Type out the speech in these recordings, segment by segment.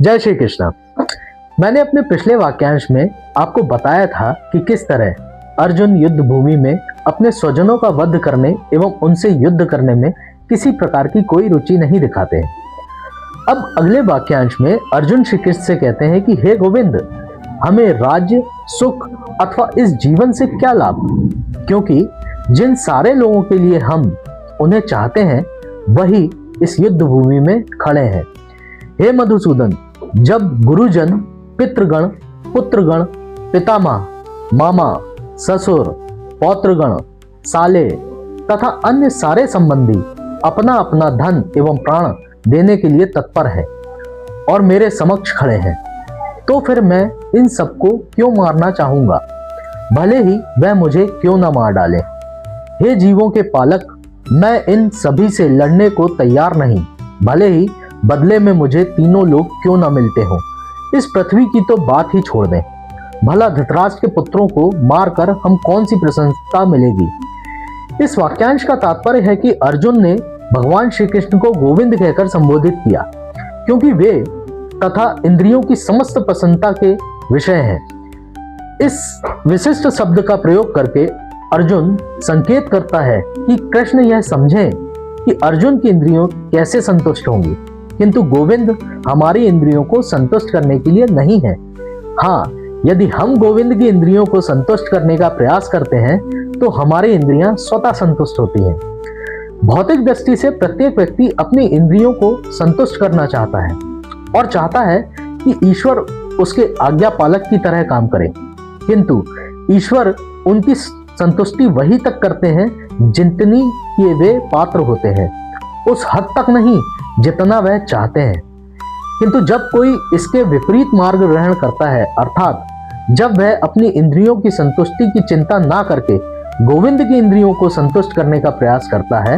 जय श्री कृष्ण। मैंने अपने पिछले वाक्यांश में आपको बताया था कि किस तरह अर्जुन युद्ध भूमि में अपने स्वजनों का वध करने एवं उनसे युद्ध करने में किसी प्रकार की कोई रुचि नहीं दिखाते हैं। अब अगले वाक्यांश में अर्जुन श्री कृष्ण से कहते हैं कि हे गोविंद, हमें राज्य, सुख अथवा इस जीवन से क्या लाभ, क्योंकि जिन सारे लोगों के लिए हम उन्हें चाहते हैं वही इस युद्ध भूमि में खड़े हैं। हे मधुसूदन, जब गुरुजन, पितृगण, पुत्रगण, पितामह, मामा, ससुर, पौत्रगण, साले तथा अन्य सारे संबंधी अपना अपना धन एवं प्राण देने के लिए तत्पर हैं और मेरे समक्ष खड़े हैं, तो फिर मैं इन सबको क्यों मारना चाहूंगा, भले ही वह मुझे क्यों ना मार डाले। हे जीवों के पालक, मैं इन सभी से लड़ने को तैयार नहीं, भले ही बदले में मुझे तीनों लोग क्यों ना मिलते हों। इस पृथ्वी की तो बात ही छोड़ दें, भला धृतराष्ट्र के पुत्रों को मारकर हम कौन सी प्रशंसा मिलेगी। इस वाक्यांश का तात्पर्य है कि अर्जुन ने भगवान श्री कृष्ण को गोविंद कहकर संबोधित किया, क्योंकि वे तथा इंद्रियों की समस्त प्रसन्नता के विषय हैं। इस विशिष्ट शब्द का प्रयोग करके अर्जुन संकेत करता है कि कृष्ण यह समझें कि अर्जुन की इंद्रियों कैसे संतुष्ट होंगी, किंतु गोविंद हमारी इंद्रियों को संतुष्ट करने के लिए नहीं है। हाँ, यदि हम गोविंद की इंद्रियों को संतुष्ट करने का प्रयास करते हैं तो हमारी इंद्रियां स्वतः संतुष्ट होती हैं। भौतिक दृष्टि से प्रत्येक व्यक्ति अपनी इंद्रियों को संतुष्ट करना चाहता है और चाहता है कि ईश्वर उसके आज्ञा पालक की तरह काम करे, किंतु ईश्वर उनकी संतुष्टि वही तक करते हैं जितनी कि वे पात्र होते हैं, उस हद तक नहीं जितना वह चाहते हैं। किंतु जब कोई इसके विपरीत मार्ग ग्रहण करता है, अर्थात जब वह अपनी इंद्रियों की संतुष्टि की चिंता ना करके गोविंद की इंद्रियों को संतुष्ट करने का प्रयास करता है,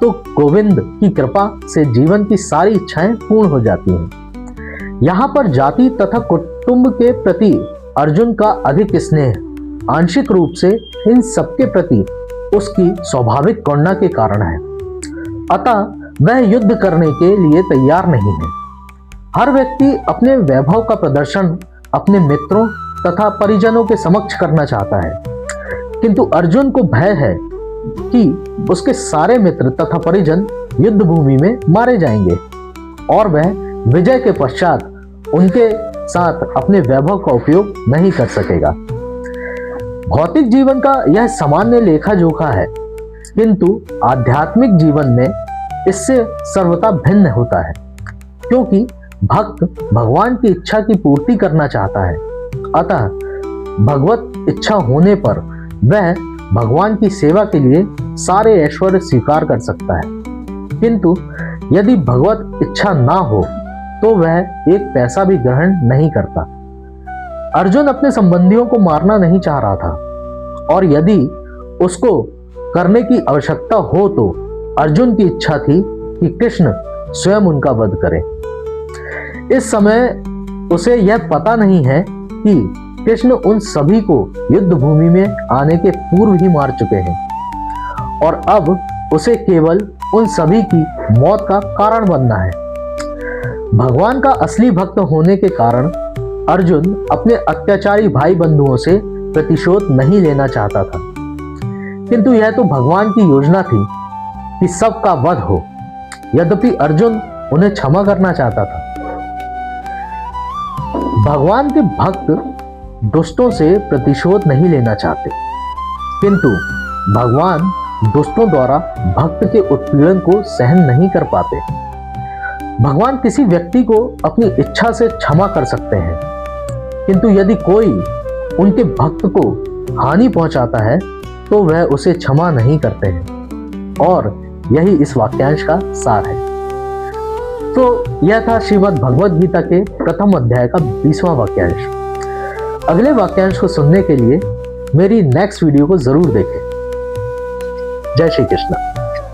तो गोविंद की कृपा से जीवन की सारी इच्छाएं पूर्ण हो जाती हैं। यहाँ पर जाति तथा कुटुंब के प्रति अर्जुन का अधिक स्नेह आंशिक रूप से इन सबके प्रति उसकी स्वाभाविक करुणा के कारण है। अतः वह युद्ध करने के लिए तैयार नहीं है। हर व्यक्ति अपने वैभव का प्रदर्शन अपने मित्रों तथा परिजनों के समक्ष करना चाहता है, किंतु अर्जुन को भय है कि उसके सारे मित्र तथा परिजन युद्ध भूमि में मारे जाएंगे और वह विजय के पश्चात उनके साथ अपने वैभव का उपयोग नहीं कर सकेगा। भौतिक जीवन का यह सामान्य लेखा जोखा है, किंतु आध्यात्मिक जीवन में इससे सर्वथा भिन्न होता है, क्योंकि भक्त भगवान की इच्छा की पूर्ति करना चाहता है। अतः भगवत इच्छा होने पर वह भगवान की सेवा के लिए सारे ऐश्वर्य स्वीकार कर सकता है, किंतु यदि भगवत इच्छा ना हो तो वह एक पैसा भी ग्रहण नहीं करता। अर्जुन अपने संबंधियों को मारना नहीं चाह रहा था, और यदि उसको करने की आवश्यकता हो तो अर्जुन की इच्छा थी कि कृष्ण स्वयं उनका वध करे। इस समय उसे यह पता नहीं है कि कृष्ण उन सभी को युद्ध भूमि में आने के पूर्व ही मार चुके हैं और अब उसे केवल उन सभी की मौत का कारण बनना है। भगवान का असली भक्त होने के कारण अर्जुन अपने अत्याचारी भाई बंधुओं से प्रतिशोध नहीं लेना चाहता था, किंतु यह तो भगवान की योजना थी कि सबका वध हो। यद्यपि अर्जुन उन्हें क्षमा करना चाहता था। भगवान के भक्त दुष्टों से प्रतिशोध नहीं लेना चाहते, किंतु भगवान दुष्टों द्वारा भक्त के उत्पीड़न को सहन नहीं कर पाते। भगवान किसी व्यक्ति को अपनी इच्छा से क्षमा कर सकते हैं, किंतु यदि कोई उनके भक्त को हानि पहुंचाता है तो वह उसे क्षमा नहीं करते हैं, और यही इस वाक्यांश का सार है। तो यह था श्रीमद् भगवद गीता के प्रथम अध्याय का 20वां वाक्यांश। अगले वाक्यांश को सुनने के लिए मेरी नेक्स्ट वीडियो को जरूर देखें। जय श्री कृष्ण।